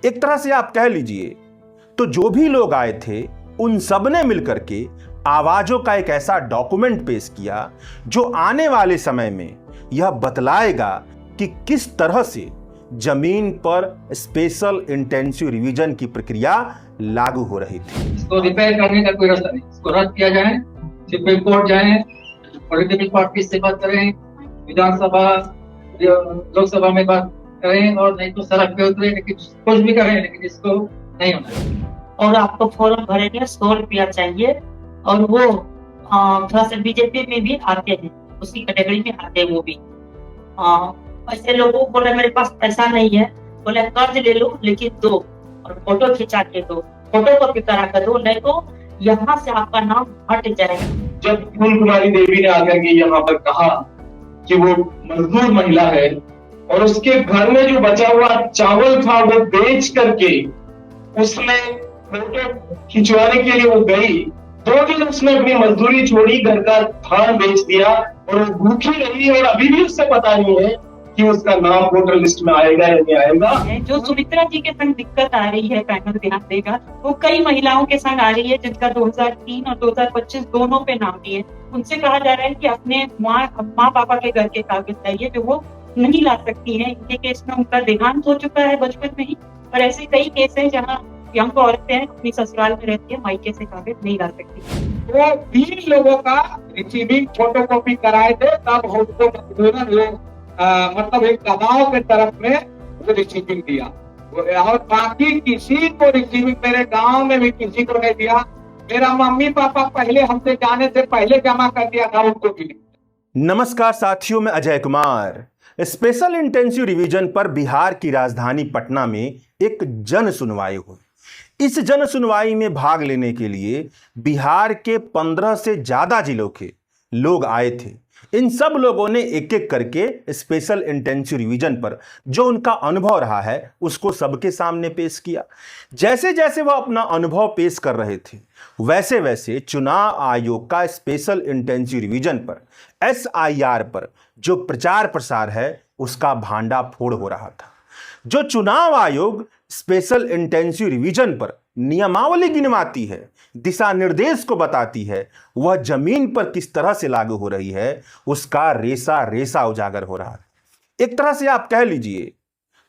एक तरह से आप कह लीजिए तो जो भी लोग आए थे उन सब ने मिलकर के आवाजों का एक ऐसा डॉक्यूमेंट पेश किया जो आने वाले समय में यह बतलाएगा कि किस तरह से जमीन पर स्पेशल इंटेंसिव रिवीजन की प्रक्रिया लागू हो रही थी। इसको रिपेयर करने का कोई रास्ता नहीं, इसको रद्द किया जाए, सुप्रीम कोर्ट जाए, पॉलिटिकल पार्टी से बात करें, विधानसभा लोकसभा में बात करें, और नहीं तो सड़क पे उतरे, लेकिन कुछ भी करें, लेकिन इसको नहीं होना। और आपको फॉर्म भरेंगे, 100 रुपया चाहिए, और वो थोड़ा सा बीजेपी में भी आते हैं, उसी कैटेगरी में आते हैं वो भी। ऐसे लोगों को बोले मेरे पास पैसा नहीं है, बोले कर्ज ले लो लेकिन दो, और फोटो खिंचा के दो, फोटो कॉपी करा कर दो, नहीं तो यहाँ से आपका नाम हट जाएगा। जब फूल कुमारी देवी ने आकर के यहाँ पर कहा कि वो मजदूर महिला है और उसके घर में जो बचा हुआ चावल था वो बेच करके उसने फोटो खिंचवाने के लिए वो गई, 2 दिन उसने अपनी मजदूरी छोड़ी, घर का धान बेच दिया और वो भूखी रही, और अभी भी उससे पता नहीं है कि उसका नाम वोटर लिस्ट में आएगा या नहीं आएगा। जो सुमित्रा जी के संग दिक्कत आ रही है, पैनल ध्यान देगा, वो कई महिलाओं के संग आ रही है जिनका 2003 और 2025 दोनों पे नाम दिए। उनसे कहा जा रहा है कि अपने माँ पापा के घर के कागज चाहिए जो वो नहीं ला सकती है। इनके केस में उनका देहांत हो चुका है बचपन में ही, और ऐसे कई केस है जहाँ यंग औरतें अपनी ससुराल में रहती है, मायके से कागज नहीं ला सकती। वो 3 लोगों का रिसीविंग फोटो कॉपी कराए थे, तब हमको मजबूरन मतलब एक दबाव के तरफ में वो रिसीविंग दिया, और बाकी किसी को रिसीविंग मेरे गांव में भी किसी को नहीं दिया। मेरा मम्मी पापा पहले हमसे जाने से पहले जमा कर दिया था, उनको भी नहीं। नमस्कार साथियों, मैं Ajay Kumar. Special intensive revision पर बिहार की राजधानी पटना में एक जन सुनवाई हुई। इस जन सुनवाई में भाग लेने के लिए बिहार के 15 से ज्यादा जिलों के लोग आए थे। इन सब लोगों ने एक एक करके स्पेशल इंटेंसिव रिवीजन पर जो उनका अनुभव रहा है उसको सबके सामने पेश किया। जैसे जैसे वह अपना अनुभव पेश कर रहे थे वैसे वैसे चुनाव आयोग का स्पेशल इंटेंसिव रिवीजन पर SIR पर जो प्रचार प्रसार है उसका भांडाफोड़ हो रहा था। जो चुनाव आयोग स्पेशल इंटेंसिव रिवीजन पर नियमावली गिनवाती है, दिशा निर्देश को बताती है, वह जमीन पर किस तरह से लागू हो रही है उसका रेसा रेसा उजागर हो रहा है। एक तरह से आप कह लीजिए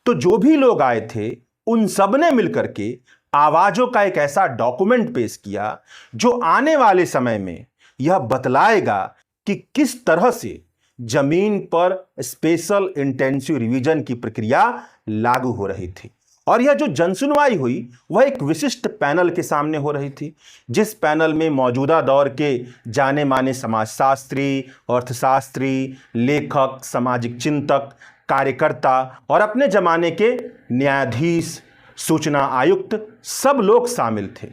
तो जो भी लोग आए थे उन सब ने मिलकर के आवाजों का एक ऐसा डॉक्यूमेंट पेश किया जो आने वाले समय में यह बतलाएगा कि किस तरह से जमीन पर स्पेशल इंटेंसिव रिवीजन की प्रक्रिया लागू हो रही थी। और यह जो जनसुनवाई हुई वह एक विशिष्ट पैनल के सामने हो रही थी, जिस पैनल में मौजूदा दौर के जाने माने समाजशास्त्री, अर्थशास्त्री, लेखक, सामाजिक चिंतक, कार्यकर्ता और अपने जमाने के न्यायाधीश, सूचना आयुक्त सब लोग शामिल थे।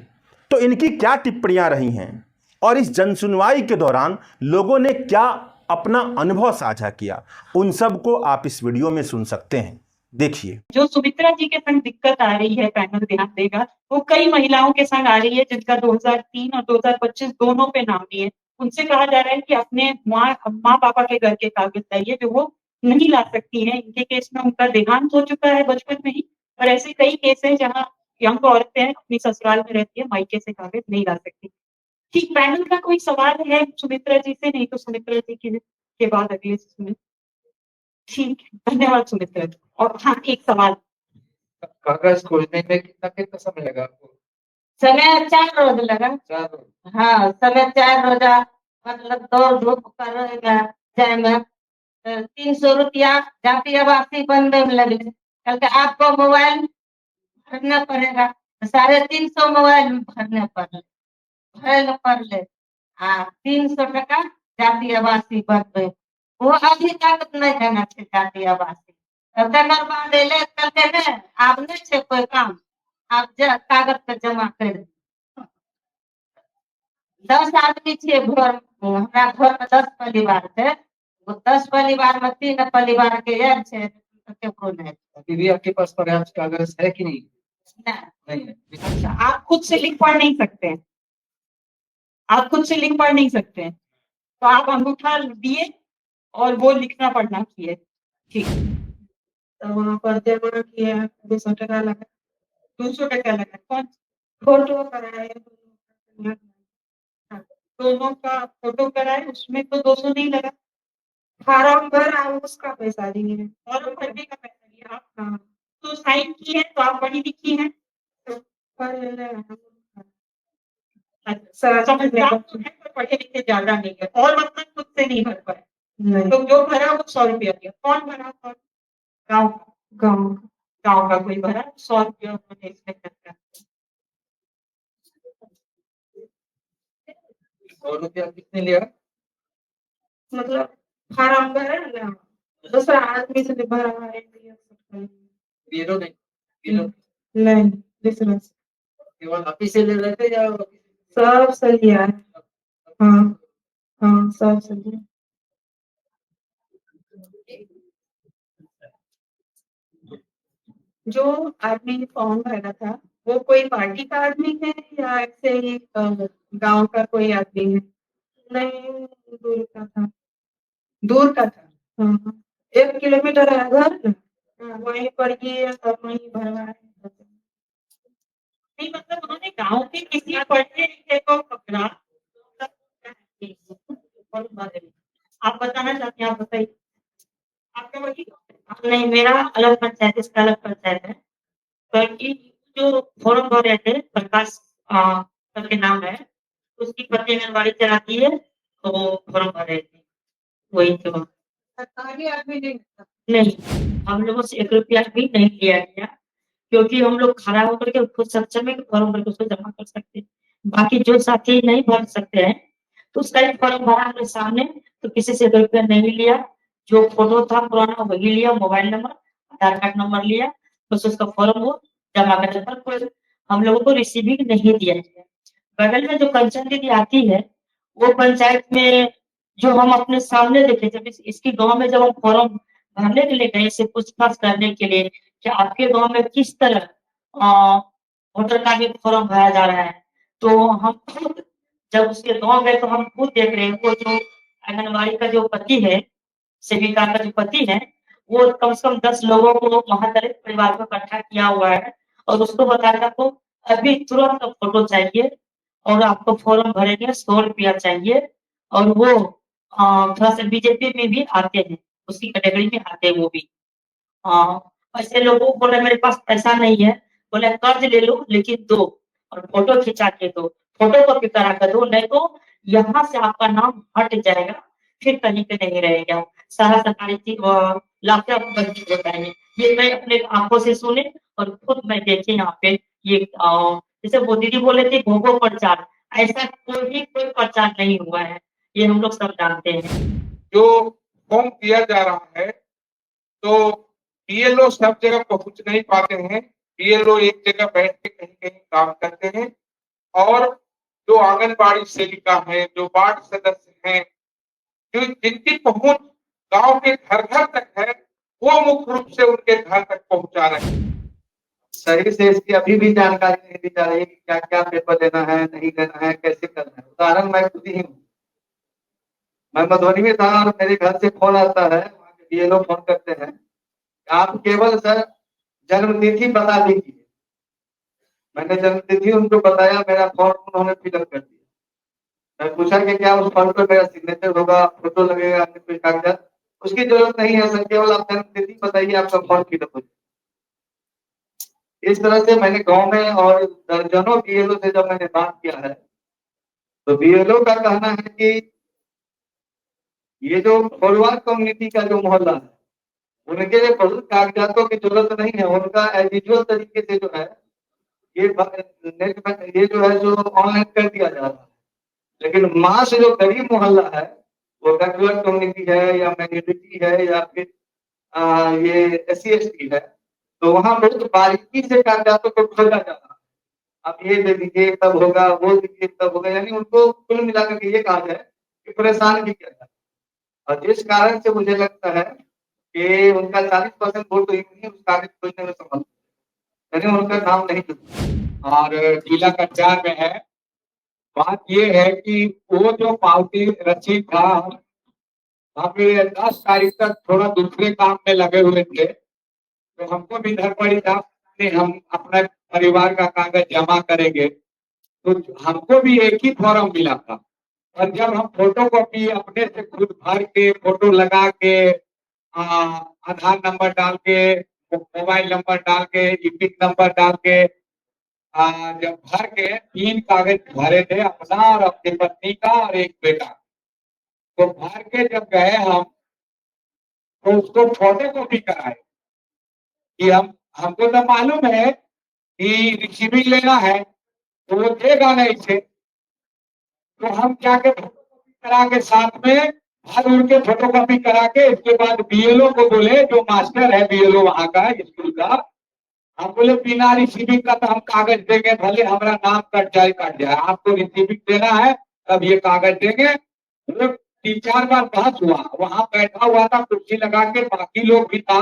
तो इनकी क्या टिप्पणियां रही हैं और इस जनसुनवाई के दौरान लोगों ने क्या अपना अनुभव साझा किया, उन सब को आप इस वीडियो में सुन सकते हैं। देखिए। जो सुमित्रा जी के संग दिक्कत आ रही है, पैनल ध्यान देगा, वो कई महिलाओं के संग आ रही है जिनका 2003 और 2025 दोनों पे नाम दिए। उनसे कहा जा रहा है कि अपने माँ पापा के घर के कागज चाहिए जो वो नहीं ला सकती है। इनके केस में उनका देहांत हो चुका है बचपन में ही, और ऐसे कई केस है जहाँ यंग औरतें अपनी ससुराल में रहती है, मायके से कागज नहीं ला सकती। ठीक, पैनल का कोई सवाल है सुमित्रा जी से? नहीं तो सुमित्रा जी के बाद अगले सुनिए। ठीक है, धन्यवाद सुमित्रा जी। और हाँ, एक सवाल, कागज खोजने में कितना समय लगा आपको? समय 4 रोज लगा। 4 रोज? हाँ, समय 4 रोजा, मतलब दौड़ धूप करेगा जाएगा। 300 रुपया जाति आवासीय बनने में लगे। कल के आपको मोबाइल भरना पड़ेगा, 350 मोबाइल में भरने पड़े। हाँ, 300 टका जाति आवासीय बनते, वो अभी तक नहीं देना चाहिए जाति आवासीय। तकर बाद एले कल के ने आप नहीं छे कोई काम, आप कागज पे जमा कर दी। 10 आदमी छे घर, हमरा घर में 10 परिवार है, वो 10 परिवार में 3 परिवार के यार छे, केकरो नहीं। दीदी आपके पास पर्याप्त कागज है कि नहीं? नहीं है। अच्छा, आप खुद से लिख पढ़ नहीं सकते हैं? आप खुद से लिख पढ़ नहीं सकते हैं, तो आप अंगूठा दिए और वो लिखना पढ़ना किए। ठीक, तो वहाँ पर जमा किया, 200 टका लगा। 200 टका लगा। कौन फोटो कराए दोनों का फोटो कराए, उसमें तो 200 नहीं लगा। फार्म भरा उसका पैसा दिए। फॉर्म भरने का पैसा लिया आप, हाँ तो साइन की है तो आप पढ़ी लिखी हैं। पर समझदार तो है पर पढ़े लिखे ज्यादा नहीं है, और मतलब खुद से नहीं भर पाए, नहीं तो जो भरा वो 100 रुपया दिया। कौन भरा? कौन? गाँव का। गाँव गाँव का कोई भरा, 100 रुपया उन्होंने इसमें खर्चा। 100 रुपया किसने लिया? मतलब फार्म भरा ना, दूसरा आदमी से भरा है बीरो नहीं, नहीं दूसरा केवल आप ही से ले रहे थे या सब से लिया है। हाँ हाँ सब से लिया। जो आदमी फॉर्म भरा था वो कोई पार्टी का आदमी है या ऐसे ही गांव का कोई आदमी है? नहीं दूर का था। दूर का था। हाँ 1 किलोमीटर है घर ना, वहीं पर ये सब वहीं भरवाए। नहीं मतलब उन्होंने गांव के किसी पढ़े लिखे को पकड़ा। आप बताना चाहते हैं, आप बताइए। आपका वही नहीं मेरा अलग पंचायत, इसका अलग पंचायत है। बल्कि जो फॉर्म भर रहे थे प्रकाश करके नाम है, उसकी पत्नी आंगनबाड़ी चलाती है, तो वो फॉर्म भर रहे थे, वही थे वहाँ। सरकारी आदमी नहीं, हम लोगों से 1 रुपया भी नहीं लिया गया, क्योंकि हम लोग खड़ा होकर के खुद सक्षम है कि फॉर्म भर के उसको जमा कर सकते हैं। बाकी जो साथी नहीं भर सकते हैं तो उसका एक फॉर्म भरा हमारे सामने, तो किसी से 1 रुपया नहीं लिया। जो फोटो था पुराना वही लिया, मोबाइल नंबर, आधार कार्ड नंबर लिया, बस उसका फॉर्म वो जमा करने पर कोई हम लोगों को रिसीविंग नहीं दिया गया। बगल में जो कंचन दीदी आती है, वो पंचायत में जो हम अपने सामने देखे, जब इसकी गांव में जब हम फॉर्म भरने के लिए गए, इसे पूछताछ करने के लिए कि आपके गांव में किस तरह वोटर कार्ड में फॉर्म भरा जा रहा है, तो हम खुद जब उसके गांव गए तो हम खुद देख रहे हैं, वो जो आंगनबाड़ी का जो पति है, सेविका का जो पति है, वो कम से कम 10 लोगों को महादलित परिवार को इकट्ठा किया हुआ है और उसको बताया आपको अभी तुरंत फोटो चाहिए और आपको फॉर्म भरेंगे 100 रुपया चाहिए। और वो थोड़ा सा बीजेपी में भी आते हैं, उसकी कैटेगरी में आते हैं वो भी। ऐसे लोगों को बोला मेरे पास पैसा नहीं है, बोले कर्ज ले लो लेकिन दो, और फोटो खिंचा के दो, फोटो कॉपी करा कर दो, नहीं तो यहाँ से आपका नाम हट जाएगा, फिर कहीं पे नहीं रहेगा। सारा सरकारी चीज लाके आपको बंदी हो जाएंगे। ये मैं अपने आंखों से सुने और खुद मैं देखे यहाँ पे। ये जैसे वो दीदी बोले थे भोगो प्रचार, ऐसा कोई प्रचार नहीं हुआ है, ये हम लोग सब जानते हैं। जो फॉर्म दिया जा रहा है, तो बीएलओ सब जगह पहुंच नहीं पाते हैं। बीएलओ एक जगह बैठ के कहीं कहीं काम करते हैं, और जो आंगनबाड़ी सेविका है, जो वार्ड सदस्य हैं, जो जिनकी पहुंच गांव के घर घर तक है, वो मुख्य रूप से उनके घर तक पहुंचा रहे हैं। सही से इसकी अभी भी जानकारी नहीं दी जा रही कि क्या क्या पेपर देना है, नहीं देना है, कैसे करना है। उदाहरण मैं खुद ही हूँ, मैं मधुबनी में था और मेरे घर से फोन आता है, वहाँ के बीएलओ फोन करते हैं, आप केवल सर जन्मतिथि बता दीजिए। मैंने जन्मतिथि उनको बताया, मेरा फॉर्म उन्होंने फिलअप कर दिया। मैं पूछा कि क्या उस फॉर्म पर मेरा सिग्नेचर होगा, फोटो लगेगा, कोई कागजात? उसकी जरूरत नहीं है सर, केवल आप जन्मतिथि बताइए, आपका फॉर्म फिलअप हो जाएगा। इस तरह से मैंने गांव में और दर्जनों बीएलओ से जब मैंने बात किया है, तो बीएलओ का कहना है कि ये जो फॉरवर्ड कम्युनिटी का जो मोहल्ला है, उनके लिए बहुत कागजातों की जरूरत नहीं है। उनका एडिजुअल तरीके से जो है ये नेट में ये जो है जो ऑनलाइन कर दिया जा रहा है। लेकिन मास जो गरीब मोहल्ला है, वो बैकवर्ड कम्युनिटी है या माइनॉरिटी है या फिर ये SC/ST है, तो वहाँ बहुत बारीकी से कागजातों को खोजा जा रहा है। आप ये दे दीजिए तब होगा, वो दीजिए तब होगा, यानी उनको कुल मिलाकर के ये कहा जाए कि परेशान भी किया जाए। और जिस कारण से मुझे लगता है कि उनका 40% वोट तो इन्हीं उस कागज खोजने में सफल, यानी उनका नाम नहीं जुड़ा। और जिला कचार में है, बात ये है कि वो जो पावती रसीद था, वहाँ पे 10 तारीख तक थोड़ा दूसरे काम में लगे हुए थे, तो हमको भी धर पड़ी था कि हम अपना परिवार का कागज जमा करेंगे, तो हमको भी एक ही फॉर्म मिला था। और जब हम फोटो कॉपी अपने से खुद भर के फोटो लगा के आधार नंबर डाल के, मोबाइल नंबर डाल के, ईपिक नंबर डाल के, जब भर के 3 कागज भरे थे, अपना और अपनी पत्नी का और एक बेटा, तो भर के जब गए हम, तो उसको फोटो कॉपी कराए कि हमको तो मालूम है कि रिसीविंग लेना है, तो वो देगा नहीं से, तो हम जाके फोटो कॉपी करा के साथ में भर उड़ के फोटो कॉपी करा के, इसके बाद बीएलओ को बोले, जो मास्टर है बीएलओ वहां का स्कूल का, हम बोले बिना रिसीविंग का तो हम कागज देंगे, भले हमारा नाम कट जाए, आपको रिसीविंग देना है तब ये कागज देंगे। वो 3-4 बार बहस हुआ, वहां बैठा हुआ था कुर्सी लगा के, बाकी लोग भी था।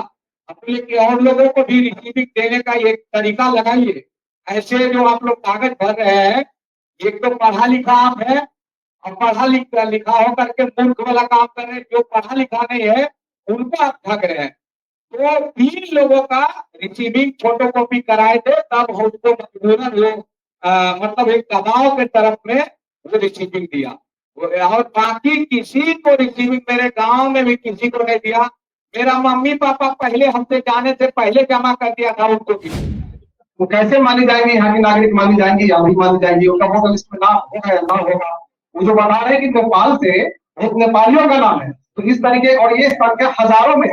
हम बोले कि और लोगों को भी रिसीविंग देने का एक तरीका लगाइए, ऐसे जो आप लोग कागज भर रहे हैं, एक तो पढ़ा लिखा आप है और पढ़ा लिखा हो करके मूर्ख वाला काम कर रहे हैं, जो पढ़ा लिखा नहीं है उनको आप ठग रहे हैं। तो 3 लोगों का रिसीविंग फोटो कॉपी कराए थे, तब उसको मजबूरन वो मतलब एक दबाव के तरफ में वो रिसीविंग दिया, और बाकी किसी को रिसीविंग मेरे गांव में भी किसी को नहीं दिया। मेरा मम्मी पापा पहले हमसे जाने से पहले जमा कर दिया था उनको भी। वो कैसे मानी जाएंगी, यहाँ की नागरिक मानी जाएंगी या नहीं मानी जाएंगी, उनका वोटर लिस्ट में नाम होगा या ना होगा। वो जो बता रहे हैं कि नेपाल से एक नेपालियों का नाम है, तो इस तरीके, और ये संख्या हजारों में,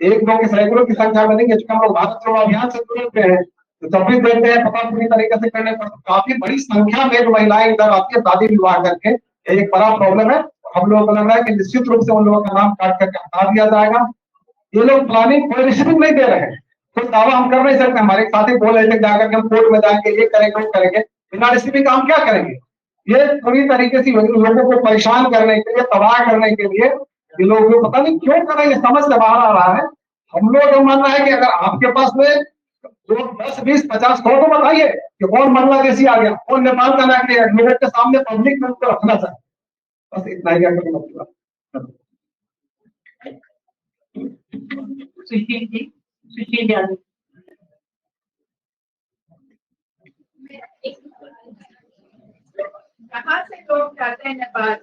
1-2 की सैकड़ों की संख्या में नहीं है, क्योंकि हम लोग भारत चुनाव अभियान से जुड़े हुए हैं, तो जब भी देखते हैं पता पूरी तरीके से करने पर काफी बड़ी संख्या में जो महिलाएं इधर आती है शादी विवाह करके, एक बड़ा प्रॉब्लम है। हम लोगों को लग रहा है कि निश्चित रूप से उन लोगों का नाम काट करके हटा दिया जाएगा। ये लोग प्लानिंग कोई रिसीविंग नहीं दे रहे हैं, कोई दावा हम कर नहीं सकते। हमारे साथी बोल रहे थे जाकर के हम कोर्ट में जाएंगे, ये करेंगे वो करेंगे, बिना रिसीविंग काम क्या करेंगे। ये पूरी तरीके से लोगों को परेशान करने के लिए, तबाह करने के लिए ये लोग पता नहीं क्यों कर रहे हैं, समझ से बाहर आ रहा है। हम लोग का मानना है कि अगर आपके पास में 10, 20, 50 100 तो बताइए कि कौन बांग्लादेशी आ गया, कौन नेपाल का नागरिक है, एडवोकेट के सामने पब्लिक में उनको रखना चाहिए। बस इतना ही मतलब। सुशील जी, सुशील यादव। कहाँ से लोग जाते हैं नेपाल,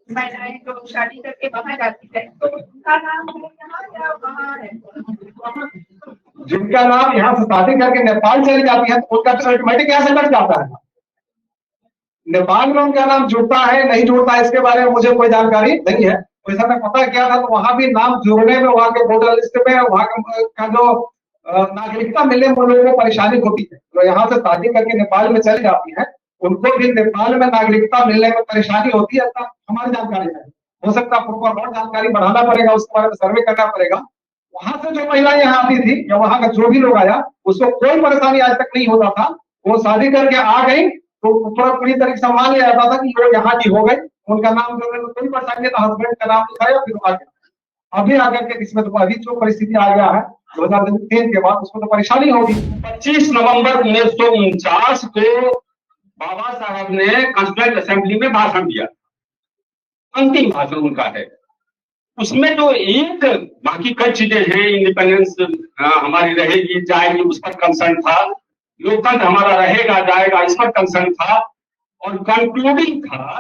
महिलाएं लोग शादी करके वहां जाती है, तो उनका नाम है यहाँ या वहाँ है? जिनका नाम यहाँ से शादी करके नेपाल चली जाती है, तो उनका तो ऑटोमेटिक यहाँ से कट जाता है। नेपाल में उनका नाम जुड़ता है नहीं जुड़ता है, इसके बारे में मुझे कोई जानकारी नहीं है। वैसा मैं पता किया था, तो वहां भी नाम जुड़ने में, वहां के वोटर लिस्ट में, वहां का जो नागरिकता मिलने में लोगों को परेशानी होती है। तो यहाँ से शादी करके नेपाल में चली जाती है, उनको भी नेपाल में नागरिकता मिलने में परेशानी होती है, ऐसा हमारी जानकारी है। हो सकता है और जानकारी बढ़ाना पड़ेगा, उसके बारे में सर्वे करना पड़ेगा। वहां से जो महिला यहाँ आती थी या वहां का जो भी लोग आया, उसको कोई परेशानी आज तक नहीं होता था। वो शादी करके आ गई तो पूरी तरीके से मान लिया जाता था कि वो यहाँ की हो गई, उनका नाम जो है कोई परेशानी था, हस्बैंड का नाम लिखाया फिर आ गया। अभी आकर के इसमें तो अभी जो परिस्थिति आ गया है 2003 के बाद, उसमें तो परेशानी होगी। 25 नवंबर 1949 को बाबा साहब ने कॉन्स्टिट्यूएंट असेंबली में भाषण दिया, अंतिम भाषण उनका है। उसमें जो एक बाकी कई चीजें हैं, इंडिपेंडेंस हमारी रहेगी जाएगी, उस पर कंसर्न था, लोकतंत्र हमारा रहेगा जाएगा, इस पर कंसर्न था, और कंक्लूडिंग था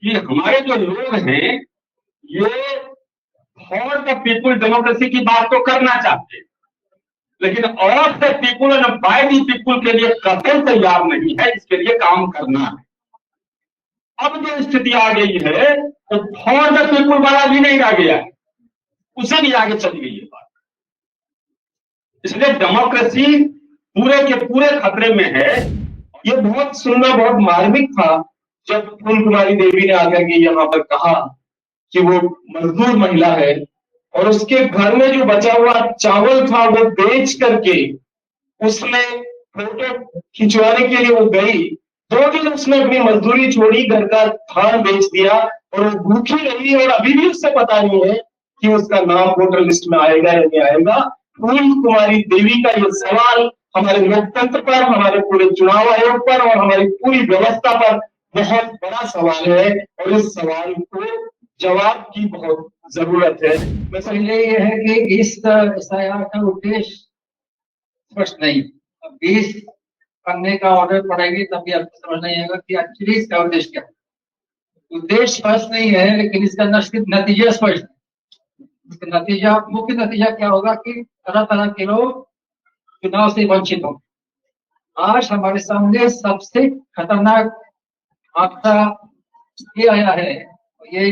कि हमारे जो लोग हैं ये फॉर द पीपुल डेमोक्रेसी की बात तो करना चाहते हैं, लेकिन of the people and by the people के लिए कतई तैयार नहीं है, इसके लिए काम करना है। अब जो स्थिति आ गई है तो फॉर द पीपुल वाला भी नहीं रह गया है, उसे भी आगे चली गई है बात। इसलिए डेमोक्रेसी पूरे के पूरे खतरे में है। ये बहुत सुनना बहुत मार्मिक था जब फूल कुमारी देवी ने आकर के यहाँ पर कहा कि वो मजदूर महिला है और उसके घर में जो बचा हुआ चावल था वो बेच करके उसने फोटो खिंचवाने के लिए वो गई, 2 दिन उसने अपनी मजदूरी छोड़ी, घर का धान बेच दिया और वो भूखी रही, और अभी भी उससे पता नहीं है कि उसका नाम वोटर लिस्ट में आएगा या नहीं आएगा। फूल कुमारी देवी का ये सवाल हमारे लोकतंत्र पर, हमारे पूरे चुनाव आयोग पर और हमारी पूरी व्यवस्था पर बहुत बड़ा सवाल है, और इस सवाल को जवाब की बहुत जरूरत है। पहले ये है कि इस एसआईआर का उद्देश्य स्पष्ट नहीं, 20 पन्ने का ऑर्डर पड़ेगी तभी आपको समझ नहीं आएगा कि एक्चुअली इसका उद्देश्य क्या है। उद्देश्य स्पष्ट नहीं है, लेकिन इसका नतीजा स्पष्ट है। इसका नतीजा, मुख्य नतीजा क्या होगा कि तरह तरह के लोग चुनाव से वंचित होंगे। आज हमारे सामने सबसे खतरनाक आंकड़ा ये आया है, ये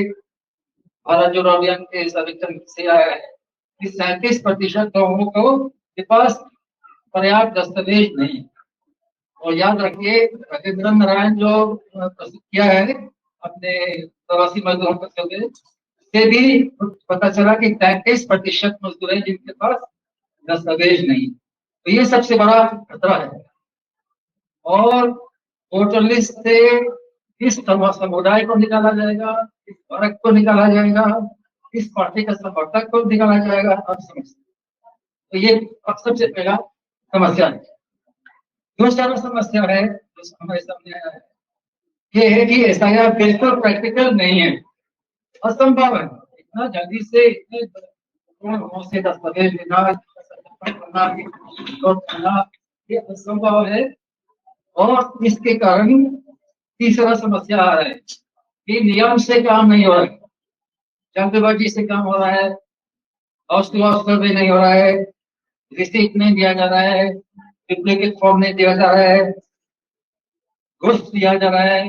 भारत जोड़ो अभियान के सर्वेक्षण से आया है कि 37% लोगों को के पास पर्याप्त दस्तावेज नहीं। और याद रखिए, राजेंद्र नारायण जो प्रस्तुत किया है अपने प्रवासी मजदूरों के सर्वे से भी पता चला कि 33% मजदूर हैं जिनके पास दस्तावेज नहीं। तो ये सबसे बड़ा खतरा है। और वोटर लिस्ट से किस समुदाय को निकाला जाएगा, किस वर्ग को निकाला जाएगा, किस पार्टी का समर्थक को निकाला जाएगा, आप समझते। तो ये सबसे पहला समस्या है। दूसरा समस्या है जो हमारे सामने आया है, ये है कि एसआईआर बिल्कुल प्रैक्टिकल नहीं है, असंभव है। इतना जल्दी से इतने से दस्तावेज लेना, ये असंभव है। और इसके कारण तीसरा समस्या आ रहा है कि नियम से काम नहीं हो रहा है, जल्दबाजी से काम हो रहा है, सर्वे नहीं हो रहा है, रिसीट नहीं दिया जा रहा है, डुप्लीकेट फॉर्म नहीं दिया जा रहा है, घूस दिया जा रहा है,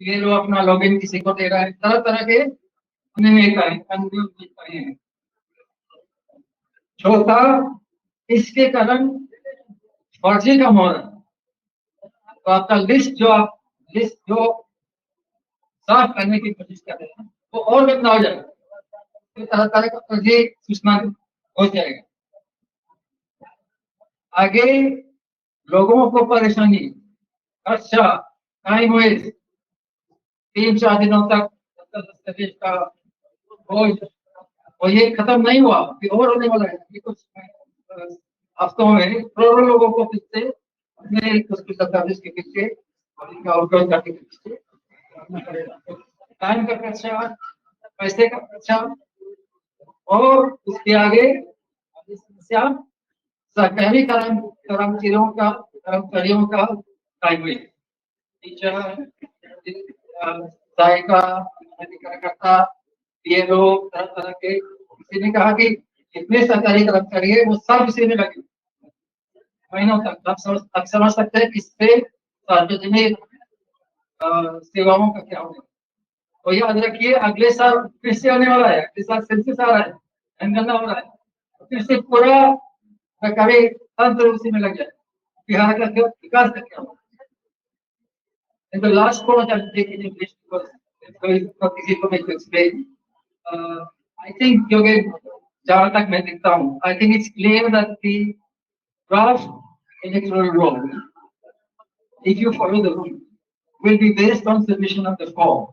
ये लोग अपना लॉगिन किसी को दे रहा है, तरह तरह के हैं। चौथा, इसके कारण फर्जी कम हो रहा है। तो आपका लिस्ट जो साफ करने की कोशिश कर रहे हैं वो और गंदा हो जाएगा, तो तरह तरह का फर्जी सूचना हो जाएगा। आगे लोगों को परेशानी, अच्छा टाइम वेस्ट, 3-4 दिनों तक दस्तावेज का बोझ, और ये खत्म नहीं हुआ, और होने वाला है कि कुछ हफ्तों में करोड़ों लोगों को फिर से अपने दस्तावेज के पीछे, टाइम का खर्चा, पैसे का खर्चा, और उसके आगे समस्या सरकारी कर्मचारियों का टाइम वेस्ट, टीचर, सहायिका, कार्यकर्ता, ये लोग तरह तरह के। किसी ने कहा कि जितने सरकारी कर्मचारी है वो सब इसी में लगे महीनों तक। आप समझ सकते हैं इससे सार्वजनिक सेवाओं का क्या होगा। तो याद रखिए, अगले साल फिर से आने वाला है, अगले साल सेंसस आ रहा है, जनगणना हो रहा है, फिर से पूरा सरकारी तंत्र उसी में लग जाए। बिहार का विकास का क्या होगा। And the last point I'll take in English because it's very easy for me to explain. I think, जहाँ तक मैं देखता हूँ, I think it's clear that the draft electoral roll, if you follow the rule, will be based on submission of the form.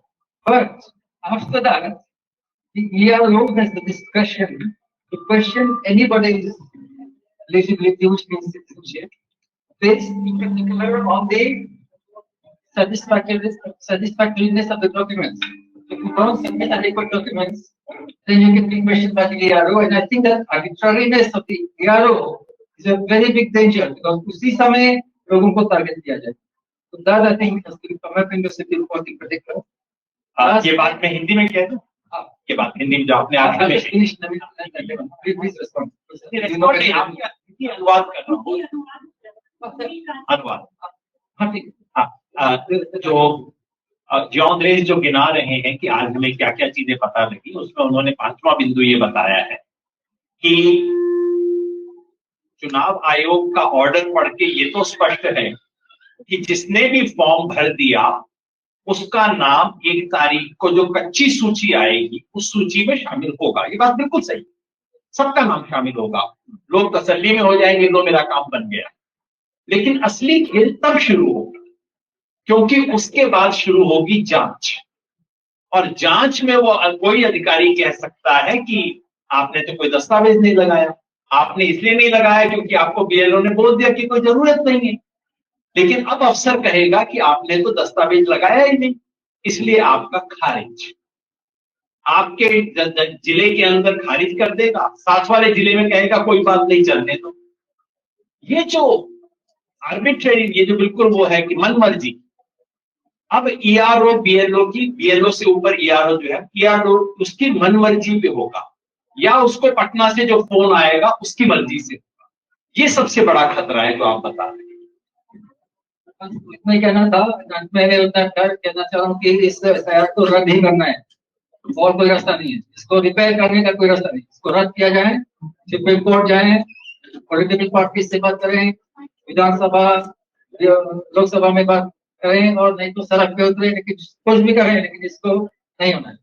But after that, the ERO has the discretion to question anybody's eligibility, which means citizenship, based in particular on the satisfactoriness of the documents. If you don't submit adequate documents, then you can be questioned by the ERO, and I think that arbitrariness of the ERO is a very big danger because उसी समय लोगों को target किया जाए. So that I think has to come up in the city reporting particular. ये बात मैं हिंदी में कह दूं? ये बात हिंदी में जो आपने आखिर में please respond. अनुवाद कर रहा हूँ. अनुवाद. हाँ ठीक. जो अंग्रेज जो गिना रहे हैं कि आज हमें क्या क्या चीजें पता लगी, उसमें उन्होंने 5वां बिंदु ये बताया है कि चुनाव आयोग का ऑर्डर पढ़ के ये तो स्पष्ट है कि जिसने भी फॉर्म भर दिया उसका नाम 1 तारीख को जो कच्ची सूची आएगी उस सूची में शामिल होगा. ये बात बिल्कुल सही, सबका नाम शामिल होगा, लोग तसल्ली में हो जाएंगे, लो मेरा काम बन गया. लेकिन असली खेल तब शुरू होगा क्योंकि उसके बाद शुरू होगी जांच, और जांच में वो कोई अधिकारी कह सकता है कि आपने तो कोई दस्तावेज नहीं लगाया, आपने इसलिए नहीं लगाया क्योंकि आपको बीएलओ ने बोल दिया कि कोई जरूरत नहीं है. लेकिन अब अफसर कहेगा कि आपने तो दस्तावेज लगाया ही नहीं, इसलिए आपका खारिज, आपके जिले के अंदर खारिज कर देगा, साथ वाले जिले में कहेगा कोई बात नहीं, चलने दो. ये जो आर्बिट्रेरी, ये जो बिल्कुल वो है कि मन मर्जी। अब ईआरओ बीएलओ की, बीएलओ से ऊपर ईआरओ जो है, ईआरओ उसकी मन मर्जी पे होगा या उसको पटना से जो फोन आएगा उसकी मर्जी से होगा। ये सबसे बड़ा खतरा है जो आप बता रहे हैं। इतना ही कहना था, मैंने उतना कहना चाह रहा हूँ कि इस एफआईआर को रद्द ही करना है, और कोई रास्ता नहीं है। इसको रिपेयर करने का कोई रास्ता नहीं, इसको रद्द किया जाए, सुप्रीम कोर्ट जाए, पॉलिटिकल पार्टी से बात करें, विधानसभा लोकसभा में बात करें, और नहीं तो सड़क पे उतरे, लेकिन कुछ भी करें, लेकिन इसको नहीं होना है।